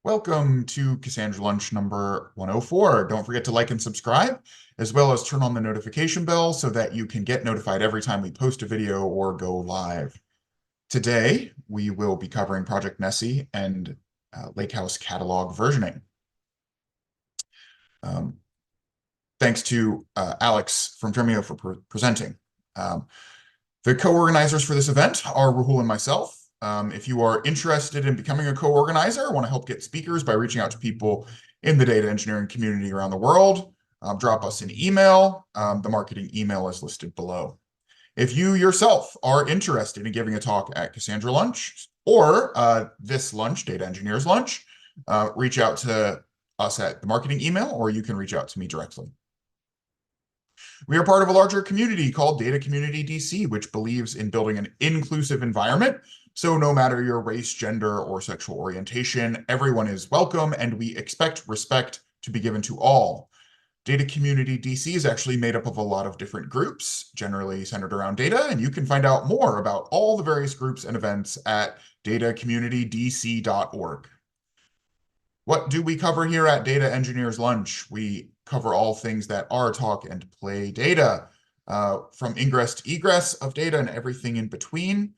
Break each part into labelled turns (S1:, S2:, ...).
S1: Welcome to Cassandra Lunch number 104. Don't forget to like and subscribe, as well as turn on the notification bell so that you can get notified every time we post a video or go live. Today, we will be covering Project Nessie and Lakehouse catalog versioning. Thanks to Alex from Dremio for presenting. The co-organizers for this event are Rahul and myself. If you are interested in becoming a co-organizer, want to help get speakers by reaching out to people in the data engineering community around the world, drop us an email. The marketing email is listed below. If you yourself are interested in giving a talk at Cassandra Lunch or this lunch, Data Engineers Lunch, reach out to us at the marketing email, or you can reach out to me directly. We are part of a larger community called Data Community DC, which believes in building an inclusive environment. So no matter your race, gender, or sexual orientation, everyone is welcome, and we expect respect to be given to all. Data Community DC is actually made up of a lot of different groups, generally centered around data, and you can find out more about all the various groups and events at datacommunitydc.org. What do we cover here at Data Engineers Lunch? We cover all things that are talk and play data, from ingress to egress of data and everything in between.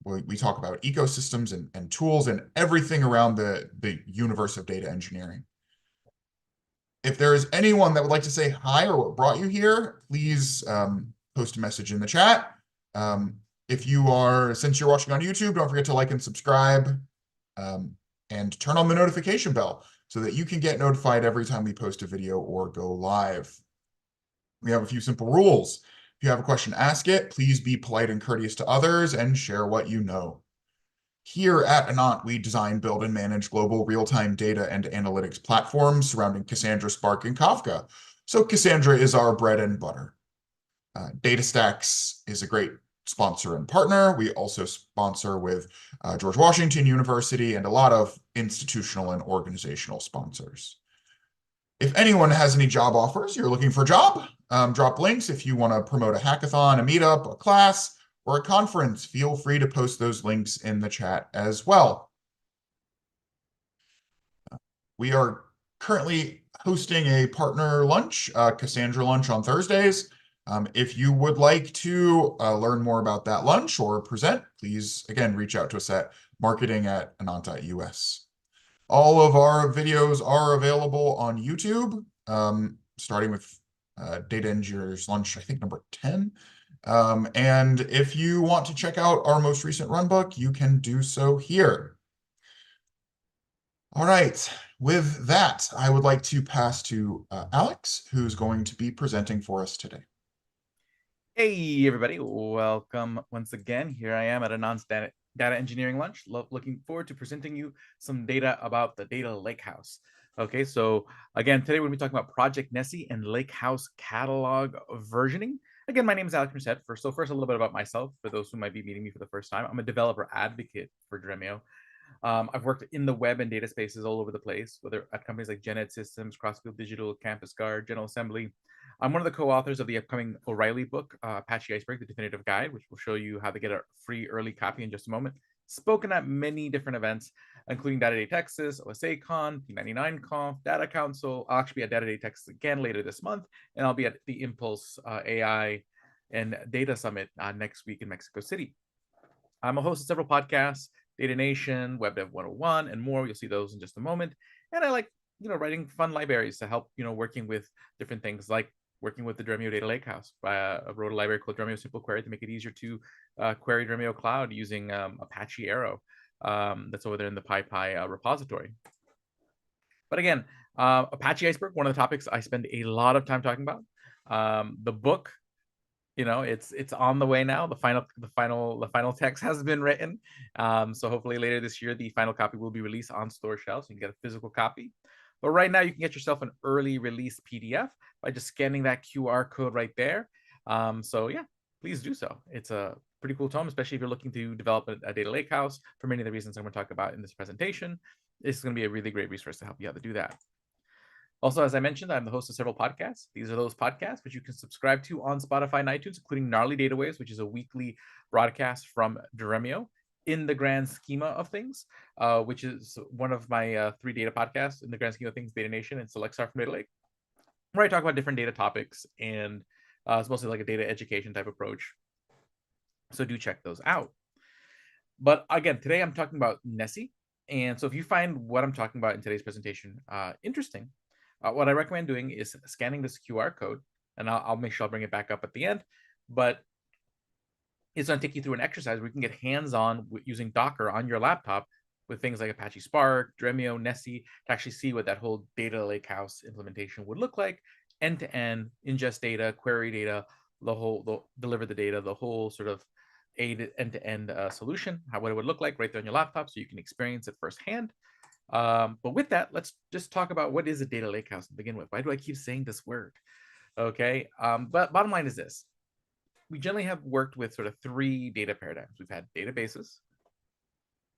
S1: We talk about ecosystems and tools and everything around the universe of data engineering. If there is anyone that would like to say hi or what brought you here, please post a message in the chat. Since you're watching on YouTube, don't forget to like and subscribe. And turn on the notification bell so that you can get notified every time we post a video or go live. We have a few simple rules. If you have a question, ask it. Please be polite and courteous to others and share what you know. Here at Anant, we design, build, and manage global real-time data and analytics platforms surrounding Cassandra, Spark, and Kafka. So Cassandra is our bread and butter. DataStax is a great sponsor and partner. We also sponsor with George Washington University and a lot of institutional and organizational sponsors. If anyone has any job offers, you're looking for a job, drop links. If you want to promote a hackathon, a meetup, a class, or a conference, feel free to post those links in the chat as well. We are currently hosting a partner lunch, Cassandra Lunch on Thursdays. If you would like to learn more about that lunch or present, please, again, reach out to us at marketing@anant.us. All of our videos are available on YouTube, starting with Data Engineers Lunch, I think number 10. And if you want to check out our most recent runbook, you can do so here. All right, with that, I would like to pass to Alex, who's going to be presenting for us today.
S2: Hey, everybody. Welcome once again. Here I am at Anand's Data Engineering Lunch. Looking forward to presenting you some data about the Data Lakehouse. Okay, so again, today we're going to be talking about Project Nessie and Lakehouse catalog versioning. Again, my name is Alex Merced. First, a little bit about myself for those who might be meeting me for the first time. I'm a developer advocate for Dremio. I've worked in the web and data spaces all over the place, whether at companies like GenEd Systems, Crossfield Digital, Campus Guard, General Assembly. I'm one of the co-authors of the upcoming O'Reilly book, Apache Iceberg, the definitive guide, which will show you how to get a free early copy in just a moment. Spoken at many different events, including Data Day Texas, OSACon, P99 Conf, Data Council. I'll actually be at Data Day Texas again later this month, and I'll be at the Impulse AI and Data Summit next week in Mexico City. I'm a host of several podcasts, Data Nation, Web Dev 101, and more. You'll see those in just a moment. And I like, writing fun libraries to help, working with different things like working with the Dremio Data Lakehouse. I wrote a library called Dremio Simple Query to make it easier to query Dremio Cloud using Apache Arrow. That's over there in the PyPy repository. But again, Apache Iceberg, one of the topics I spend a lot of time talking about. The book, it's on the way now. The final text has been written. So hopefully later this year, the final copy will be released on store shelves. So you can get a physical copy. But right now, you can get yourself an early release PDF by just scanning that QR code right there. So yeah, please do so. It's a pretty cool tome, especially if you're looking to develop a data lakehouse for many of the reasons I'm going to talk about in this presentation. This is going to be a really great resource to help you how to do that. Also, as I mentioned, I'm the host of several podcasts. These are those podcasts which you can subscribe to on Spotify and iTunes, including Gnarly Data Waves, which is a weekly broadcast from Dremio, in the grand schema of things, which is one of my 3 data podcasts, in the grand scheme of things, Data Nation and Select Star from Data Lake, where I talk about different data topics, and it's mostly like a data education type approach. So do check those out. But again, today I'm talking about Nessie. And so if you find what I'm talking about in today's presentation interesting, what I recommend doing is scanning this QR code, and I'll make sure I'll bring it back up at the end. But it's going to take you through an exercise where you can get hands-on using Docker on your laptop with things like Apache Spark, Dremio, Nessie, to actually see what that whole data lakehouse implementation would look like, end-to-end, ingest data, query data, deliver the data, the whole sort of end-to-end solution, what it would look like right there on your laptop, so you can experience it firsthand. But with that, let's just talk about what is a data lakehouse to begin with. Why do I keep saying this word? Okay, but bottom line is this. We generally have worked with sort of 3 data paradigms. We've had databases,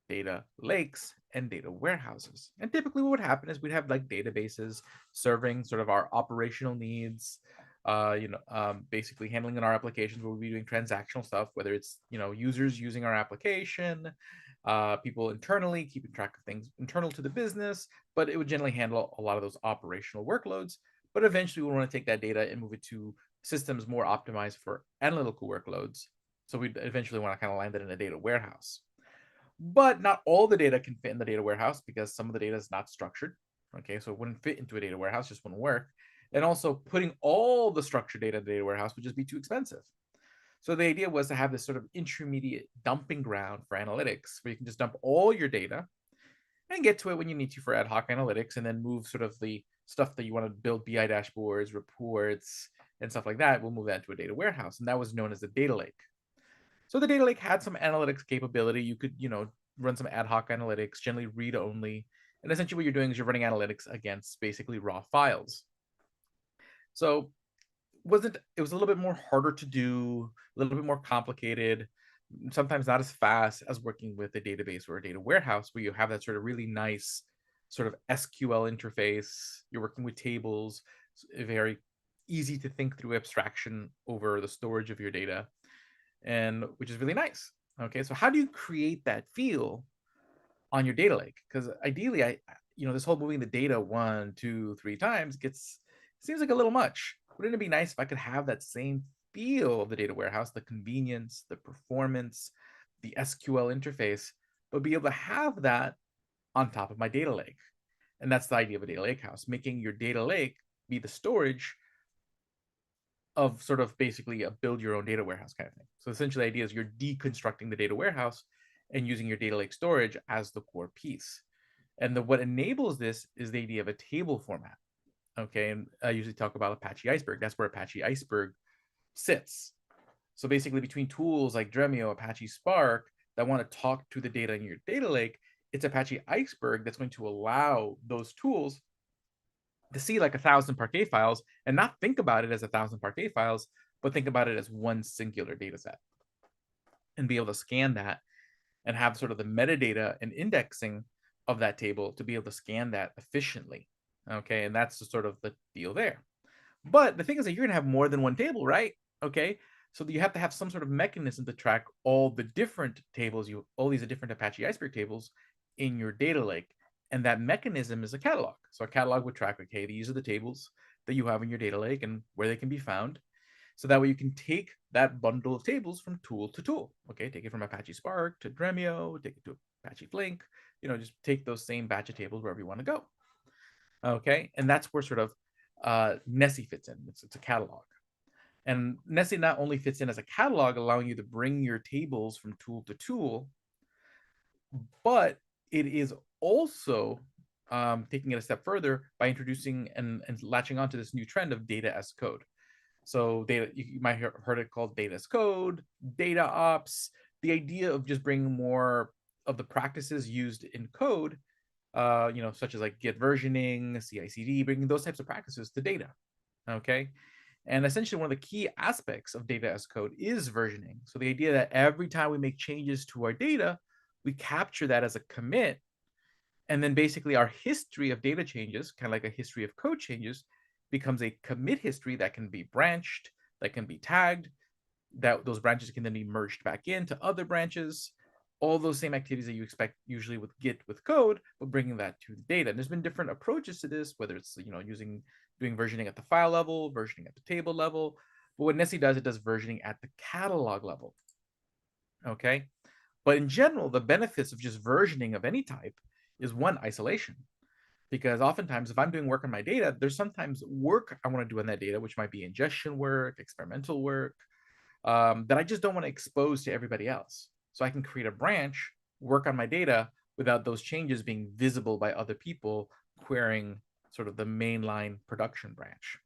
S2: data lakes, and data warehouses. And typically what would happen is we'd have like databases serving sort of our operational needs, basically handling in our applications where we'll be doing transactional stuff, whether it's, users using our application, people internally keeping track of things internal to the business, but it would generally handle a lot of those operational workloads. But eventually we want to take that data and move it to systems more optimized for analytical workloads. So we'd eventually want to kind of land that in a data warehouse. But not all the data can fit in the data warehouse because some of the data is not structured. Okay, so it wouldn't fit into a data warehouse, just wouldn't work. And also putting all the structured data in the data warehouse would just be too expensive. So the idea was to have this sort of intermediate dumping ground for analytics where you can just dump all your data and get to it when you need to for ad hoc analytics, and then move sort of the stuff that you want to build BI dashboards, reports, and stuff like that. We'll move that to a data warehouse. And that was known as the data lake. So the data lake had some analytics capability. You could, run some ad hoc analytics, generally read only. And essentially what you're doing is you're running analytics against basically raw files. So it was a little bit more harder to do, a little bit more complicated, sometimes not as fast as working with a database or a data warehouse where you have that sort of really nice sort of SQL interface. You're working with tables, very easy to think through abstraction over the storage of your data, and which is really nice. Okay, so how do you create that feel on your data lake? Because ideally, this whole moving the data 1, 2, 3 times seems like a little much. Wouldn't it be nice if I could have that same feel of the data warehouse, the convenience, the performance, the SQL interface, but be able to have that on top of my data lake? And that's the idea of a data lake house, making your data lake be the storage of sort of basically a build your own data warehouse kind of thing. So essentially the idea is you're deconstructing the data warehouse and using your data lake storage as the core piece. And what enables this is the idea of a table format. Okay, and I usually talk about Apache Iceberg. That's where Apache Iceberg sits. So basically between tools like Dremio, Apache Spark that want to talk to the data in your data lake, it's Apache Iceberg that's going to allow those tools to see like 1,000 Parquet files and not think about it as 1,000 Parquet files, but think about it as one singular data set and be able to scan that and have sort of the metadata and indexing of that table to be able to scan that efficiently. Okay, and that's sort of the deal there. But the thing is that you're gonna have more than one table, right? Okay, so you have to have some sort of mechanism to track all the different tables, all these different Apache Iceberg tables in your data lake. And that mechanism is a catalog. So a catalog would track, okay, these are the tables that you have in your data lake and where they can be found. So that way you can take that bundle of tables from tool to tool. Okay, take it from Apache Spark to Dremio, take it to Apache Flink, just take those same batch of tables wherever you want to go. Okay, and that's where sort of Nessie fits in. It's a catalog. And Nessie not only fits in as a catalog, allowing you to bring your tables from tool to tool, but it is also taking it a step further by introducing and latching onto this new trend of data as code. So data, you might have heard it called data as code, data ops, the idea of just bringing more of the practices used in code, such as like Git versioning, CI/CD, bringing those types of practices to data. Okay. And essentially one of the key aspects of data as code is versioning. So the idea that every time we make changes to our data, we capture that as a commit. And then basically our history of data changes, kind of like a history of code changes, becomes a commit history that can be branched, that can be tagged, that those branches can then be merged back into other branches, all those same activities that you expect usually with Git with code, but bringing that to the data. And there's been different approaches to this, whether it's doing versioning at the file level, versioning at the table level. But what Nessie does, it does versioning at the catalog level. Okay. But in general, the benefits of just versioning of any type is one, isolation. Because oftentimes, if I'm doing work on my data, there's sometimes work I want to do on that data, which might be ingestion work, experimental work, that I just don't want to expose to everybody else. So I can create a branch, work on my data without those changes being visible by other people querying sort of the mainline production branch.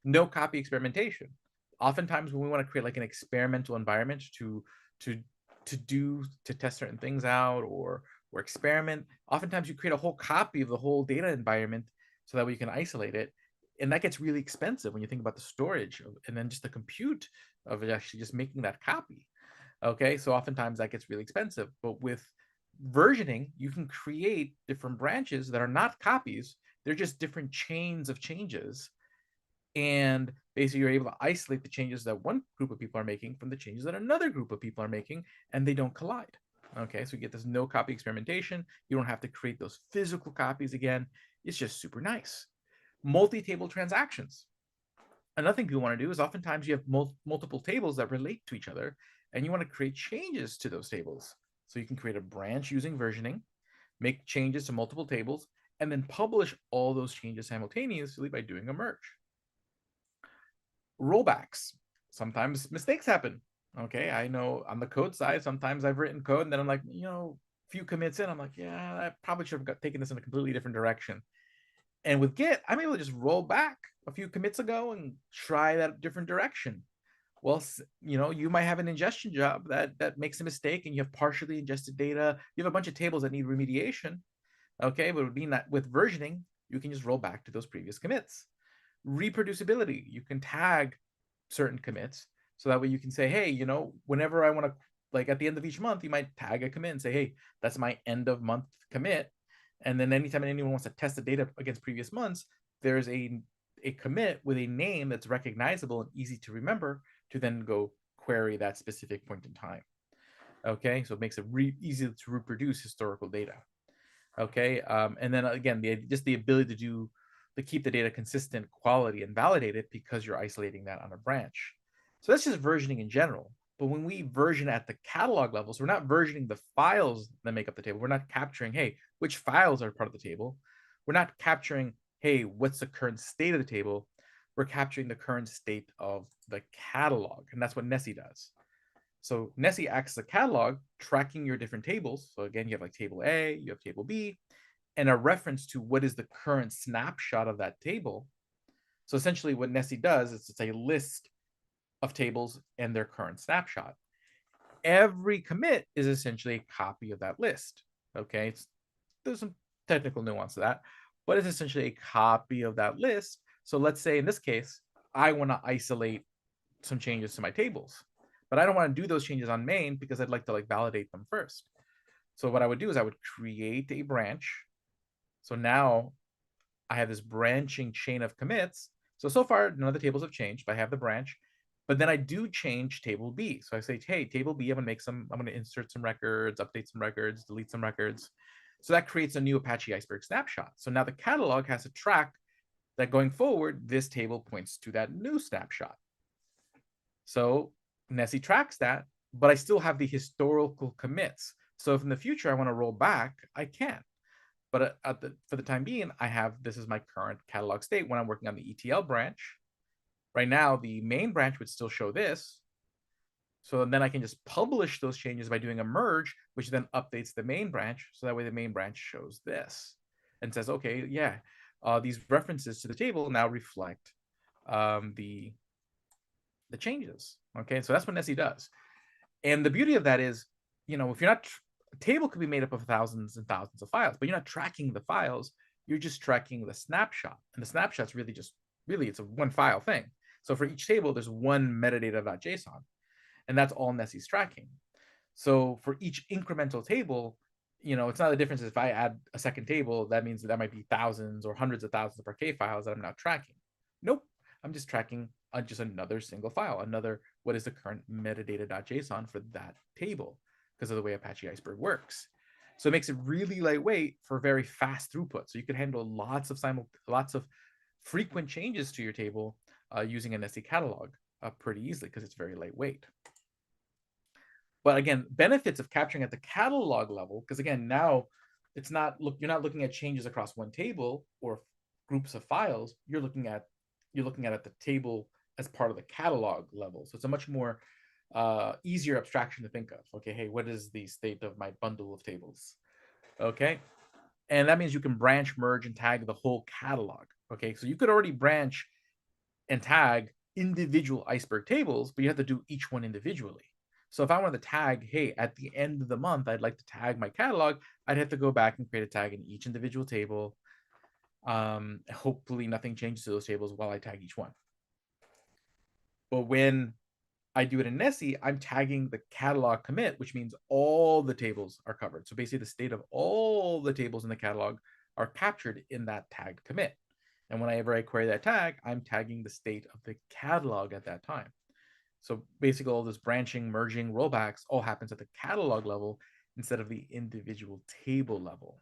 S2: No copy experimentation. Oftentimes, when we want to create like an experimental environment to test certain things out or experiment, oftentimes you create a whole copy of the whole data environment so that way you can isolate it. And that gets really expensive when you think about the storage and then just the compute of it actually just making that copy. Okay, so oftentimes that gets really expensive. But with versioning, you can create different branches that are not copies. They're just different chains of changes. And basically, you're able to isolate the changes that one group of people are making from the changes that another group of people are making, and they don't collide. Okay, so you get this no copy experimentation. You don't have to create those physical copies again. It's just super nice. Multi-table transactions. Another thing people want to do is oftentimes you have multiple tables that relate to each other, and you want to create changes to those tables. So you can create a branch using versioning, make changes to multiple tables, and then publish all those changes simultaneously by doing a merge. Rollbacks. Sometimes mistakes happen. Okay, I know on the code side, sometimes I've written code and then I'm like, few commits in, I'm like, yeah, I probably should have taken this in a completely different direction. And with Git, I'm able to just roll back a few commits ago and try that different direction. Well, you might have an ingestion job that makes a mistake and you have partially ingested data. You have a bunch of tables that need remediation. Okay, but it would mean that with versioning, you can just roll back to those previous commits. Reproducibility, you can tag certain commits so that way you can say, hey, whenever I want to, like at the end of each month, you might tag a commit and say, hey, that's my end of month commit. And then anytime anyone wants to test the data against previous months, there's a commit with a name that's recognizable and easy to remember to then go query that specific point in time. Okay, so it makes it easy to reproduce historical data. Okay, and then again, just the ability to keep the data consistent, quality, and validate it because you're isolating that on a branch. So that's just versioning in general. But when we version at the catalog level, so we're not versioning the files that make up the table. We're not capturing, hey, which files are part of the table. We're not capturing, hey, what's the current state of the table. We're capturing the current state of the catalog. And that's what Nessie does. So Nessie acts as a catalog, tracking your different tables. So again, you have like table A, you have table B, and a reference to what is the current snapshot of that table. So essentially what Nessie does is it's a list of tables and their current snapshot. Every commit is essentially a copy of that list. Okay, there's some technical nuance to that, but it's essentially a copy of that list. So let's say in this case, I want to isolate some changes to my tables, but I don't want to do those changes on main because I'd like to validate them first. So what I would do is I would create a branch. So now I have this branching chain of commits. So far, none of the tables have changed, but I have the branch. But then I do change table B. So I say, hey, table B, I'm going to insert some records, update some records, delete some records. So that creates a new Apache Iceberg snapshot. So now the catalog has to track that going forward, this table points to that new snapshot. So Nessie tracks that, but I still have the historical commits. So if in the future I want to roll back, I can. But for the time being, this is my current catalog state when I'm working on the ETL branch. Right now, the main branch would still show this. So then I can just publish those changes by doing a merge, which then updates the main branch. So that way the main branch shows this and says, okay, yeah, these references to the table now reflect the changes. Okay, so that's what Nessie does. And the beauty of that is, if you're not, a table could be made up of thousands and thousands of files, but you're not tracking the files. You're just tracking the snapshot. And the snapshot's really it's a one file thing. So for each table, there's one metadata.json, and that's all Nessie's tracking. So for each incremental table, it's not the difference if I add a second table, that means that might be thousands or hundreds of thousands of Parquet files that I'm not tracking. Nope, I'm just tracking just another single file, what is the current metadata.json for that table. because of the way Apache Iceberg works. So it makes it really lightweight for very fast throughput. So you can handle lots of frequent changes to your table using a Nessie catalog pretty easily because it's very lightweight. But again, benefits of capturing at the catalog level, because again, now it's not you're not looking at changes across one table or groups of files. You're looking at the table as part of the catalog level. So it's a much more easier abstraction to think of. Okay, hey, what is the state of my bundle of tables? Okay, and that means you can branch, merge, and tag the whole catalog. Okay, so you could already branch and tag individual Iceberg tables, but you have to do each one individually. So if I wanted to tag, hey, at the end of the month, I'd like to tag my catalog, I'd have to go back and create a tag in each individual table. Hopefully nothing changes to those tables while I tag each one. But when I do it in Nessie, I'm tagging the catalog commit, which means all the tables are covered. So basically the state of all the tables in the catalog are captured in that tag commit. And whenever I query that tag, I'm tagging the state of the catalog at that time. So basically all this branching, merging, rollbacks all happens at the catalog level instead of the individual table level.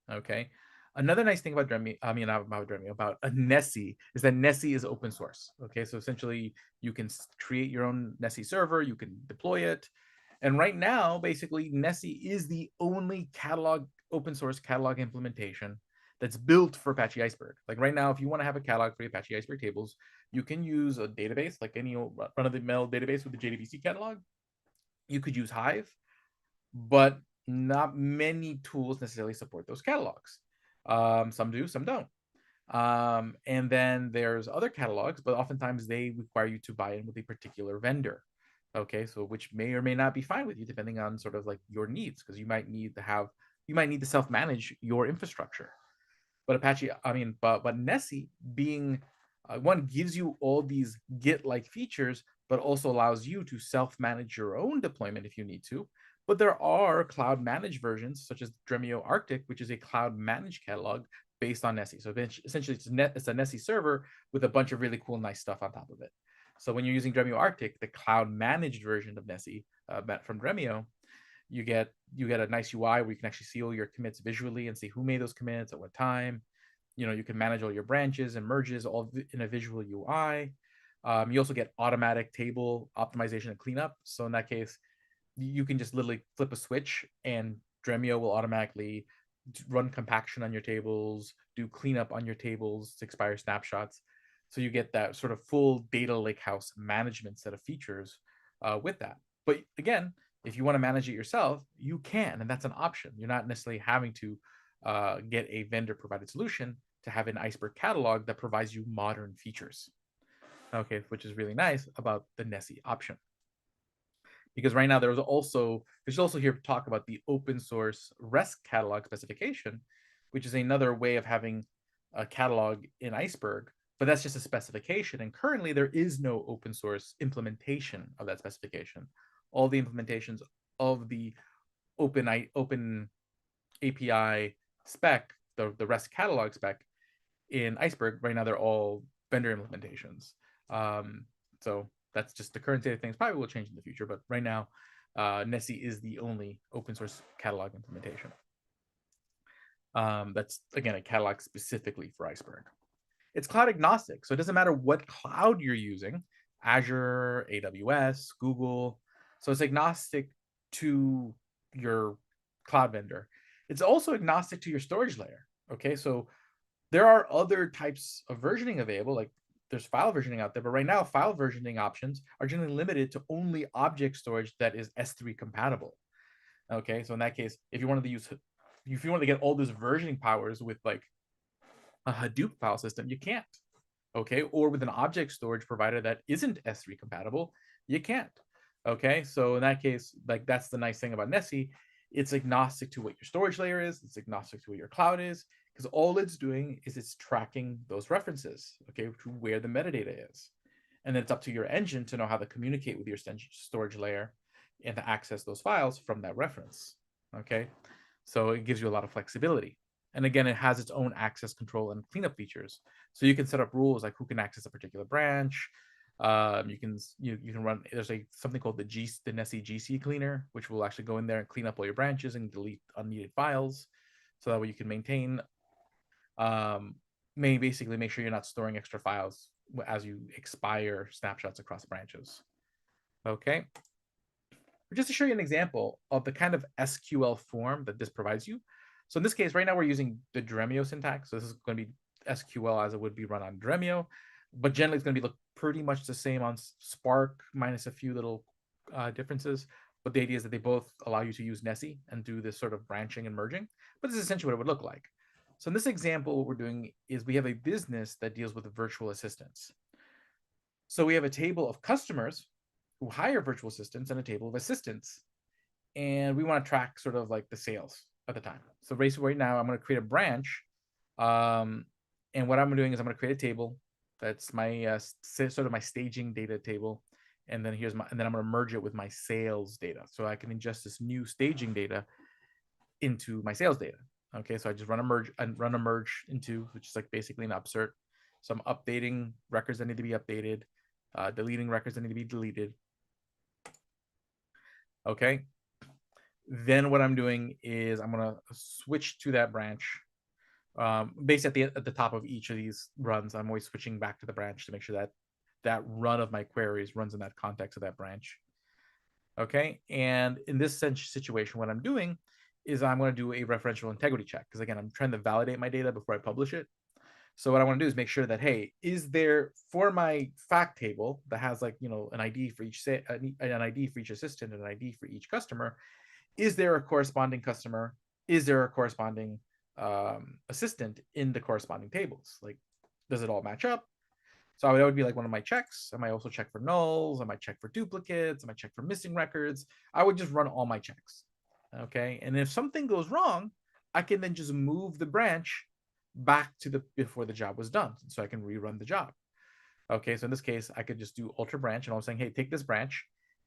S2: Okay. Another nice thing about about Nessie is that Nessie is open source. Okay, so essentially you can create your own Nessie server, you can deploy it, and right now, basically, Nessie is the only open source catalog implementation that's built for Apache Iceberg. Like right now, if you want to have a catalog for Apache Iceberg tables, you can use a database like any run-of-the-mill database with the JDBC catalog. You could use Hive, but not many tools necessarily support those catalogs. Some do, some don't. And then there's other catalogs, but oftentimes they require you to buy in with a particular vendor. Okay, so which may or may not be fine with you depending on sort of like your needs, because you might need to self-manage your infrastructure. But but Nessie being one gives you all these Git-like features, but also allows you to self-manage your own deployment if you need to. But there are cloud managed versions such as Dremio Arctic, which is a cloud managed catalog based on Nessie. So essentially it's a Nessie server with a bunch of really cool, nice stuff on top of it. So when you're using Dremio Arctic, the cloud managed version of Nessie from Dremio, you get a nice UI where you can actually see all your commits visually and see who made those commits at what time. You can manage all your branches and merges all in a visual UI. You also get automatic table optimization and cleanup. So in that case, you can just literally flip a switch and Dremio will automatically run compaction on your tables, do cleanup on your tables to expire snapshots. So you get that sort of full data lakehouse management set of features with that. But again, if you want to manage it yourself, you can, and that's an option. You're not necessarily having to get a vendor provided solution to have an Iceberg catalog that provides you modern features. Okay, which is really nice about the Nessie option. Because right now there's also here to talk about the open source REST catalog specification, which is another way of having a catalog in Iceberg, but that's just a specification. And currently there is no open source implementation of that specification. All the implementations of the open API spec, the REST catalog spec in Iceberg, right now they're all vendor implementations. So that's just the current state of things. Probably will change in the future, but right now, Nessie is the only open source catalog implementation. That's, again, a catalog specifically for Iceberg. It's cloud agnostic, so it doesn't matter what cloud you're using, Azure, AWS, Google. So it's agnostic to your cloud vendor. It's also agnostic to your storage layer. Okay, so there are other types of versioning available, like there's file versioning out there, but right now file versioning options are generally limited to only object storage that is S3 compatible. Okay, so in that case, if you wanted to get all those versioning powers with like a Hadoop file system, you can't. Okay, or with an object storage provider that isn't S3 compatible, you can't. Okay, so in that case, like that's the nice thing about Nessie. It's agnostic to what your storage layer is. It's agnostic to what your cloud is, because all it's doing is it's tracking those references, okay, to where the metadata is. And then it's up to your engine to know how to communicate with your storage layer and to access those files from that reference, okay? So it gives you a lot of flexibility. And again, it has its own access control and cleanup features. So you can set up rules like who can access a particular branch, You can run. There's something called the Nessie GC cleaner, which will actually go in there and clean up all your branches and delete unneeded files, so that way you can maintain. May basically make sure you're not storing extra files as you expire snapshots across branches. Okay. Just to show you an example of the kind of SQL form that this provides you. So in this case, right now we're using the Dremio syntax. So this is going to be SQL as it would be run on Dremio, but generally it's going to be look pretty much the same on Spark minus a few little differences. But the idea is that they both allow you to use Nessie and do this sort of branching and merging. But this is essentially what it would look like. So in this example, what we're doing is we have a business that deals with virtual assistants. So we have a table of customers who hire virtual assistants and a table of assistants. And we want to track sort of like the sales at the time. So basically right now I'm going to create a branch. And what I'm doing is I'm going to create a table. That's my sort of my staging data table. And then and then I'm going to merge it with my sales data. So I can ingest this new staging data into my sales data. Okay, so I just run a merge into, which is like basically an upsert. So I'm updating records that need to be updated, deleting records that need to be deleted. Okay. Then what I'm doing is I'm going to switch to that branch. Basically at the top of each of these runs, I'm always switching back to the branch to make sure that that run of my queries runs in that context of that branch. Okay. And in this situation, what I'm doing is I'm going to do a referential integrity check, because again, I'm trying to validate my data before I publish it. So what I want to do is make sure that, hey, is there, for my fact table that has like, an ID for each an ID for each assistant and an ID for each customer, is there a corresponding customer? Is there a corresponding assistant in the corresponding tables? Like, does it all match up? So that would be like one of my checks. I might also check for nulls. I might check for duplicates. I might check for missing records. I would just run all my checks. Okay. And if something goes wrong, I can then just move the branch back to before the job was done. So I can rerun the job. Okay. So in this case, I could just do alter branch, and I'm saying, hey, take this branch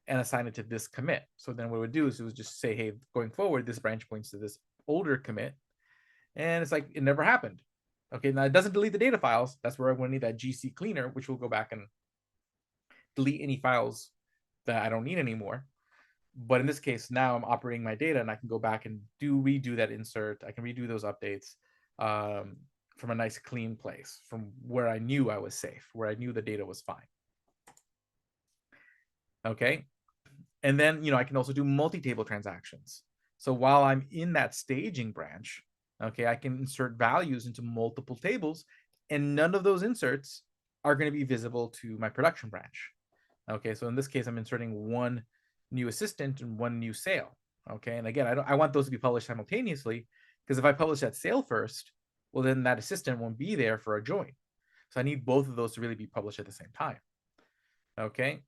S2: and assign it to this commit. So then what it would do is it would just say, hey, going forward, this branch points to this older commit. And it's like, it never happened. Okay, now it doesn't delete the data files. That's where I'm going to need that GC cleaner, which will go back and delete any files that I don't need anymore. But in this case, now I'm operating my data, and I can go back and redo that insert. I can redo those updates from a nice clean place, from where I knew I was safe, where I knew the data was fine. Okay. And then, I can also do multi-table transactions. So while I'm in that staging branch, okay, I can insert values into multiple tables, and none of those inserts are going to be visible to my production branch. Okay, so in this case, I'm inserting one new assistant and one new sale. Okay, and again, I want those to be published simultaneously, because if I publish that sale first, well, then that assistant won't be there for a join. So I need both of those to really be published at the same time. Okay.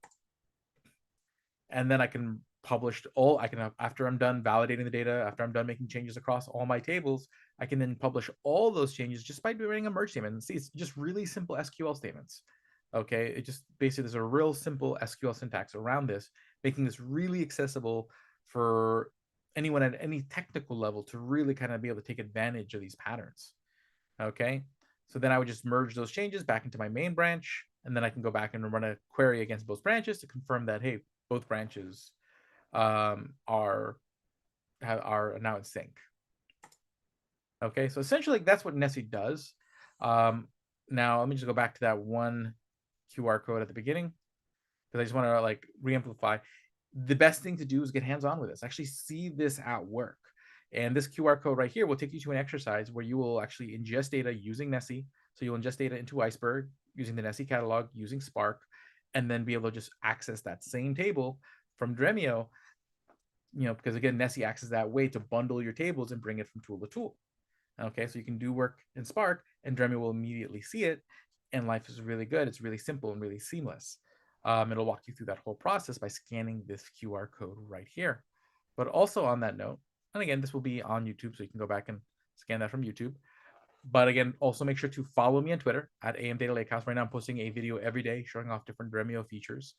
S2: And then I can publish after I'm done validating the data, after I'm done making changes across all my tables, I can then publish all those changes just by doing a merge statement. And see, it's just really simple SQL statements. Okay, it just basically, there's a real simple SQL syntax around this, making this really accessible for anyone at any technical level to really kind of be able to take advantage of these patterns. Okay, so then I would just merge those changes back into my main branch, and then I can go back and run a query against both branches to confirm that, hey, both branches are now in sync. Okay, so essentially that's what Nessie does. Now let me just go back to that one QR code at the beginning, because I just want to like re-amplify. The best thing to do is get hands-on with this. Actually see this at work. And this QR code right here will take you to an exercise where you will actually ingest data using Nessie. So you'll ingest data into Iceberg using the Nessie catalog, using Spark, and then be able to just access that same table from Dremio, because again, Nessie acts as that way to bundle your tables and bring it from tool to tool. Okay, so you can do work in Spark, and Dremio will immediately see it, and life is really good. It's really simple and really seamless. It'll walk you through that whole process by scanning this QR code right here. But also on that note, and again, this will be on YouTube, so you can go back and scan that from YouTube. But again, also make sure to follow me on Twitter at @amdata_lakehouse. Right now, I'm posting a video every day showing off different Dremio features.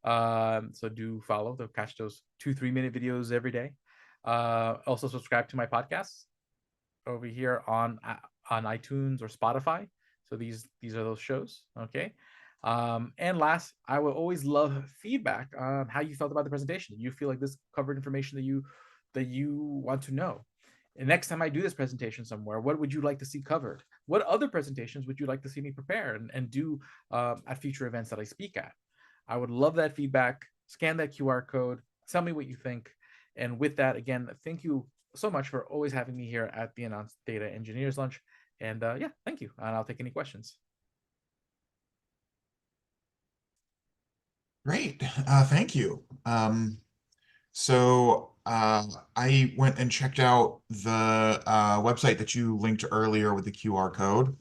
S2: So do follow. They'll catch those 2-3 minute videos every day. Also subscribe to my podcasts over here on iTunes or Spotify. So these are those shows. Okay. And last, I would always love feedback on how you felt about the presentation. Do you feel like this covered information that you want to know? And next time I do this presentation somewhere, what would you like to see covered? What other presentations would you like to see me prepare and do at future events that I speak at? I would love that feedback. Scan that QR code. Tell me what you think. And with that, again, thank you so much for always having me here at the Announced Data Engineers Lunch. And yeah, thank you. And I'll take any questions.
S1: Great. Thank you. I went and checked out the website that you linked earlier with the QR code.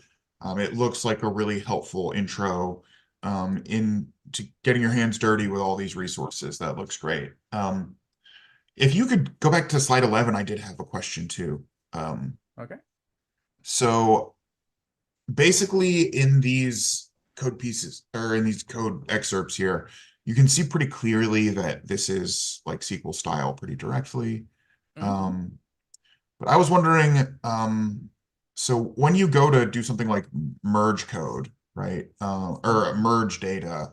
S1: It looks like a really helpful intro into getting your hands dirty with all these resources. That looks great. If you could go back to slide 11, I did have a question too.
S2: Okay.
S1: So basically in these code pieces or in these code excerpts here, you can see pretty clearly that this is like SQL style pretty directly.
S2: Mm-hmm.
S1: Um, but I was wondering, so when you go to do something like merge code, right, or
S2: Mm-hmm.
S1: merge data,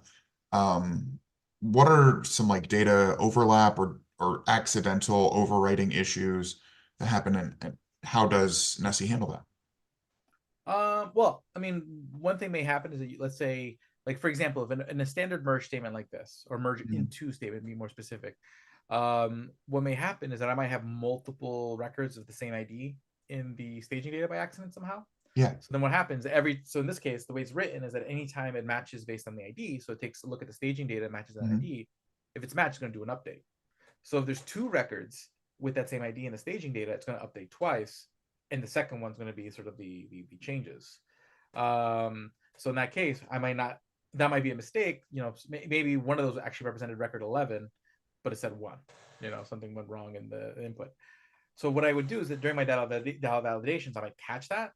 S1: um, what are some like data overlap or accidental overwriting issues that happen, and how does Nessie handle that?
S2: Well, I mean, one thing may happen is that let's say, like for example, if in a standard merge statement like this, or merge
S1: Mm,
S2: into statement, be more specific, what may happen is that I might have multiple records of the same ID in the staging data by accident somehow.
S1: yeah.
S2: So then what happens so in this case, the way it's written is that anytime it matches based on the ID, so it takes a look at the staging data, matches that
S1: Mhm.
S2: ID. If it's matched, it's going to do an update. So if there's two records with that same ID in the staging data, it's going to update twice, and the second one's going to be sort of the changes. So in that case, I might not. That might be a mistake. Maybe one of those actually represented record 11, but it said one. Something went wrong in the input. So what I would do is that during my data validations, I might catch that,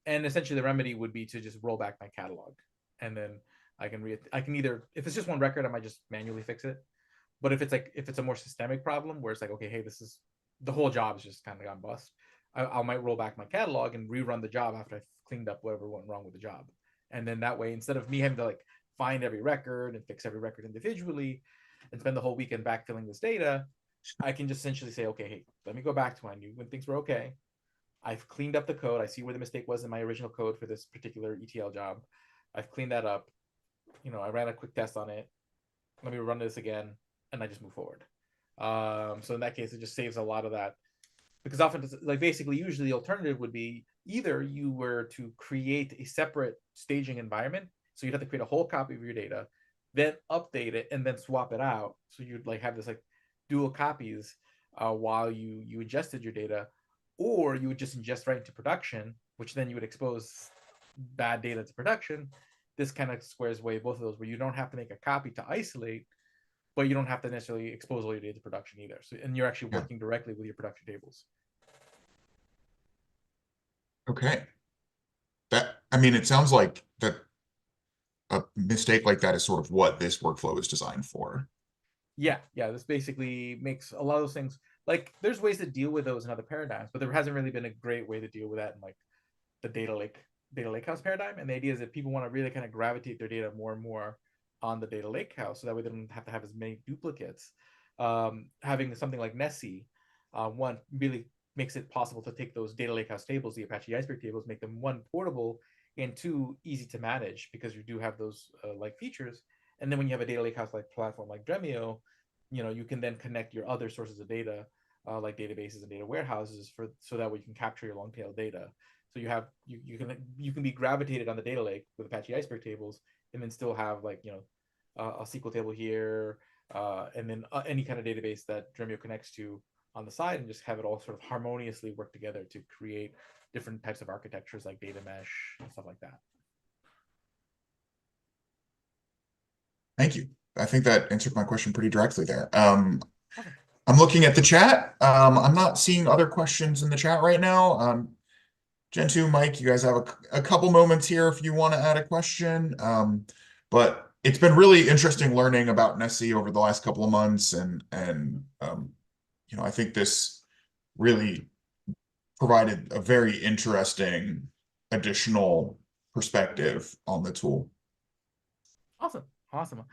S2: and essentially the remedy would be to just roll back my catalog, and then I can either, if it's just one record, I might just manually fix it. But if it's a more systemic problem where it's like, okay, hey, this is the whole job is just kind of gone bust, I might roll back my catalog and rerun the job after I've cleaned up whatever went wrong with the job. And then that way, instead of me having to like find every record and fix every record individually and spend the whole weekend backfilling this data, I can just essentially say, okay, hey, let me go back to when I knew when things were okay. I've cleaned up the code. I see where the mistake was in my original code for this particular ETL job. I've cleaned that up. I ran a quick test on it. Let me run this again, and I just move forward. So in that case, it just saves a lot of that, because often, like basically, usually the alternative would be either you were to create a separate staging environment, so you'd have to create a whole copy of your data, then update it, and then swap it out. So you'd like have this like dual copies while you ingested your data, or you would just ingest right into production, which then you would expose bad data to production. This kind of squares away both of those, where you don't have to make a copy to isolate, but you don't have to necessarily expose all your data to production either. So, and you're actually
S1: Yeah.
S2: working directly with your production tables.
S1: Okay. I mean, it sounds like that a mistake like that is sort of what this workflow is designed for.
S2: Yeah. This basically makes a lot of those things, like there's ways to deal with those in other paradigms, but there hasn't really been a great way to deal with that in like the data lakehouse paradigm. And the idea is that people want to really kind of gravitate their data more and more on the data lakehouse, so that way they don't have to have as many duplicates. Having something like Nessie, one really makes it possible to take those data lakehouse tables, the Apache Iceberg tables, make them one portable and two easy to manage, because you do have those like features. And then when you have a data lakehouse like platform like Dremio, you can then connect your other sources of data, like databases and data warehouses, for so that way you can capture your long tail data. So you can be gravitated on the data lake with Apache Iceberg tables, and then still have like a SQL table here, and then any kind of database that Dremio connects to on the side, and just have it all sort of harmoniously work together to create different types of architectures like data mesh and stuff like that.
S1: Thank you. I think that answered my question pretty directly there.
S2: Awesome.
S1: I'm looking at the chat. I'm not seeing other questions in the chat right now. Gentoo, Mike, you guys have a couple moments here if you want to add a question. But it's been really interesting learning about Nessie over the last couple of months, I think this really provided a very interesting additional perspective on the tool.
S2: Awesome. Awesome.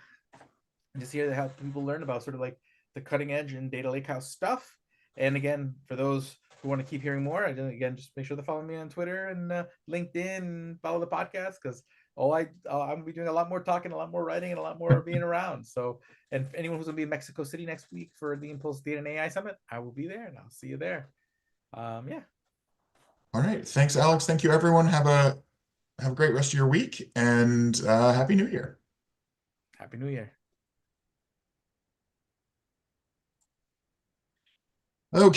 S2: And just here to help people learn about sort of like the cutting edge and data lakehouse stuff. And again, for those who want to keep hearing more, again, just make sure to follow me on Twitter and LinkedIn and follow the podcast because I'm gonna be doing a lot more talking, a lot more writing, and a lot more being around. So, and for anyone who's gonna be in Mexico City next week for the Impulse Data and AI Summit, I will be there, and I'll see you there. Yeah.
S1: All right. Thanks, Alex. Thank you, everyone. Have a great rest of your week and Happy New Year.
S2: Happy New Year.
S1: Okay.